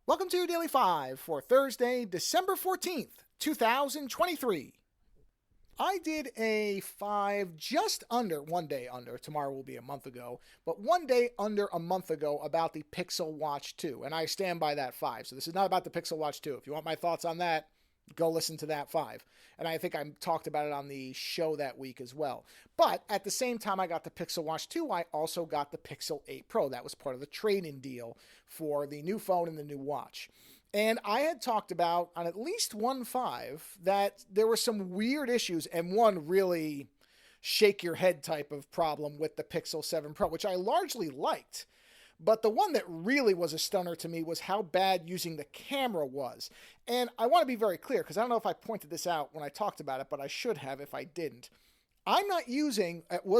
Welcome to Daily 5 for Thursday, December 14th, 2023. I did a 5 just under, 1 day under, tomorrow will be a month ago, but 1 day under a month ago about the Pixel Watch 2, and I stand by that 5. So this is not about the Pixel Watch 2. If you want my thoughts on that, go listen to that 5. And I think I talked about it on the show that week as well. But at the same time I got the Pixel Watch 2, I also got the Pixel 8 Pro. That was part of the trade-in deal for the new phone and the new watch. And I had talked about on at least one 5 that there were some weird issues and one really shake your head type of problem with the Pixel 7 Pro, which I largely liked. But the one that really was a stunner to me was how bad using the camera was. And I want to be very clear, because I don't know if I pointed this out when I talked about it, but I should have if I didn't. Was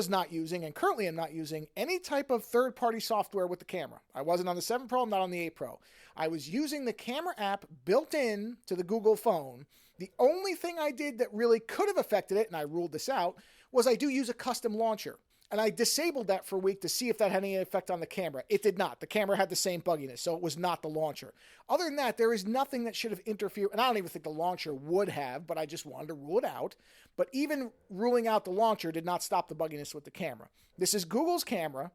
not using, and currently am not using any type of third-party software with the camera. I wasn't on the 7 Pro, I'm not on the 8 Pro. I was using the camera app built in to the Google phone. The only thing I did that really could have affected it, and I ruled this out, was I do use a custom launcher. And I disabled that for a week to see if that had any effect on the camera. It did not. The camera had the same bugginess, so it was not the launcher. Other than that, there is nothing that should have interfered, and I don't even think the launcher would have, but I just wanted to rule it out. But even ruling out the launcher did not stop the bugginess with the camera. This is Google's camera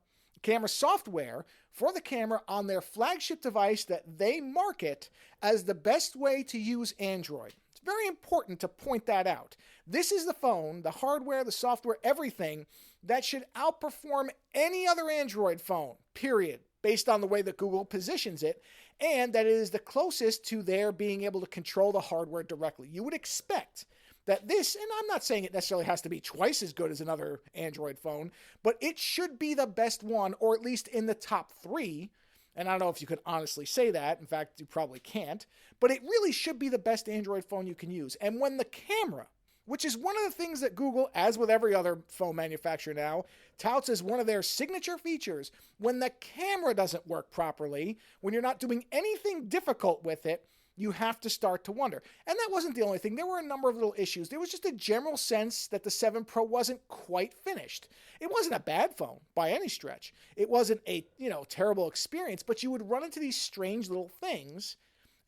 software for the camera on their flagship device that they market as the best way to use Android. It's very important to point that out. This is the phone, the hardware, the software, everything that should outperform any other Android phone, period, based on the way that Google positions it, and that it is the closest to their being able to control the hardware directly. You would expect that this, and I'm not saying it necessarily has to be twice as good as another Android phone, but it should be the best one, or at least in the top 3. And I don't know if you could honestly say that. In fact, you probably can't. But it really should be the best Android phone you can use. And when the camera, which is one of the things that Google, as with every other phone manufacturer now, touts as one of their signature features, when the camera doesn't work properly, when you're not doing anything difficult with it, you have to start to wonder. And that wasn't the only thing. There were a number of little issues. There was just a general sense that the 7 Pro wasn't quite finished. It wasn't a bad phone by any stretch. It wasn't a, terrible experience, but you would run into these strange little things.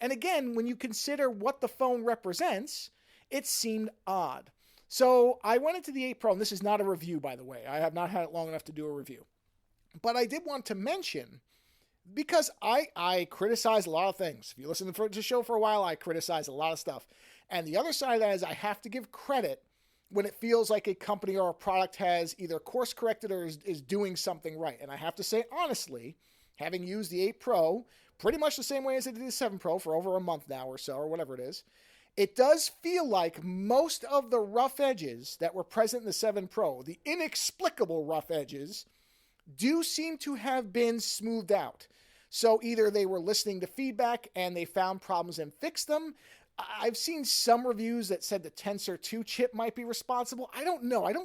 And again, when you consider what the phone represents, it seemed odd. So I went into the 8 Pro, and this is not a review, by the way. I have not had it long enough to do a review. But I did want to mention, because I criticize a lot of things. If you listen to the show for a while, I criticize a lot of stuff. And the other side of that is I have to give credit when it feels like a company or a product has either course corrected or is doing something right. And I have to say, honestly, having used the 8 Pro pretty much the same way as I did the 7 Pro for over a month now or so, or whatever it is, it does feel like most of the rough edges that were present in the 7 Pro, the inexplicable rough edges, do seem to have been smoothed out. So either they were listening to feedback and they found problems and fixed them. I've seen some reviews that said the Tensor 2 chip might be responsible. I don't know. It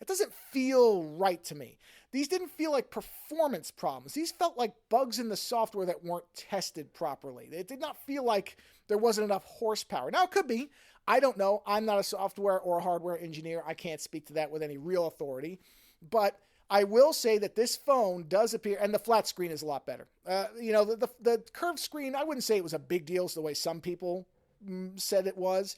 doesn't feel right to me. These didn't feel like performance problems. These felt like bugs in the software that weren't tested properly. It did not feel like there wasn't enough horsepower. Now, it could be. I don't know. I'm not a software or a hardware engineer. I can't speak to that with any real authority. But I will say that this phone does appear, and the flat screen is a lot better. The curved screen, I wouldn't say it was a big deal, so the way some people said it was,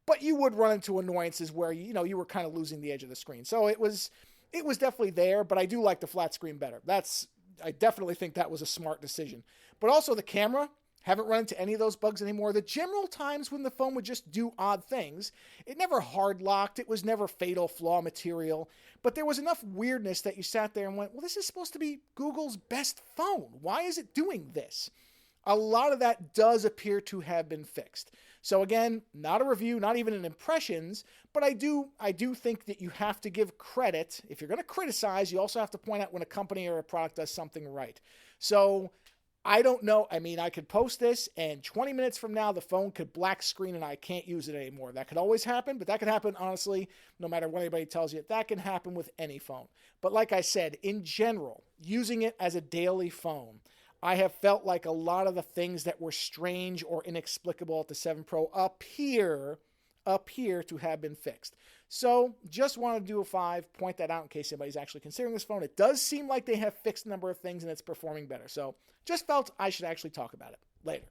but you would run into annoyances where, you were kind of losing the edge of the screen. So it was definitely there, but I do like the flat screen better. I definitely think that was a smart decision. But also the camera, haven't run into any of those bugs anymore. The general times when the phone would just do odd things, it never hard locked. It was never fatal flaw material. But there was enough weirdness that you sat there and went, well, this is supposed to be Google's best phone. Why is it doing this? A lot of that does appear to have been fixed. So again, not a review, not even an impressions, but I do think that you have to give credit. If you're going to criticize, you also have to point out when a company or a product does something right. So I don't know. I mean, I could post this and 20 minutes from now, the phone could black screen and I can't use it anymore. That could always happen, but that could happen, honestly, no matter what anybody tells you. That can happen with any phone. But like I said, in general, using it as a daily phone, I have felt like a lot of the things that were strange or inexplicable at the 7 Pro appear to have been fixed. So just want to do a 5, point that out in case anybody's actually considering this phone. It does seem like they have fixed a number of things and it's performing better. So just felt I should actually talk about it later.